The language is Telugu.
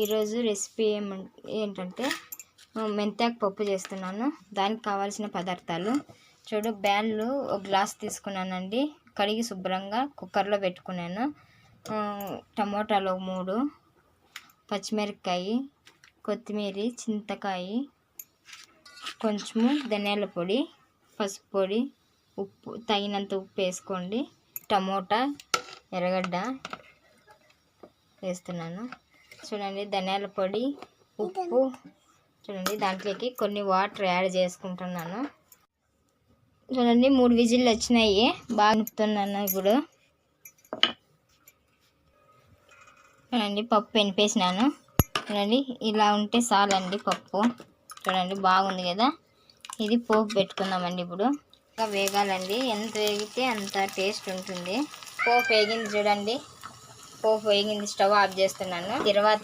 ఈరోజు రెసిపీ ఏంటంటే మెంతాకు పప్పు చేస్తున్నాను. దానికి కావాల్సిన పదార్థాలు చూడు. బ్యాళ్ళు ఒక గ్లాస్ తీసుకున్నానండి. కడిగి శుభ్రంగా కుక్కర్లో పెట్టుకున్నాను. టమోటాలు 3, పచ్చిమిరపకాయ, కొత్తిమీర, చింతకాయ, కొంచెము ధనియాల పొడి, పసుపు పొడి, ఉప్పు, తగినంత ఉప్పు వేసుకోండి. టమోటా, ఎర్రగడ్డ వేస్తున్నాను. చూడండి, ధనియాల పొడి, ఉప్పు చూడండి. దాంట్లోకి కొన్ని వాటర్ యాడ్ చేసుకుంటున్నాను. చూడండి 3 విజిల్లు వచ్చినాయి. బాగా నింపుతున్నాను. ఇప్పుడు చూడండి పప్పు ఎనిపేసినాను. చూడండి ఇలా ఉంటే చాలండి పప్పు. చూడండి బాగుంది కదా. ఇది పోపు పెట్టుకుందామండి. ఇప్పుడు ఇంకా వేగాలండి. ఎంత వేగితే అంత టేస్ట్ ఉంటుంది. పోపు వేగింది చూడండి. పోపు వేగింది. స్టవ్ ఆఫ్ చేస్తున్నాను. తర్వాత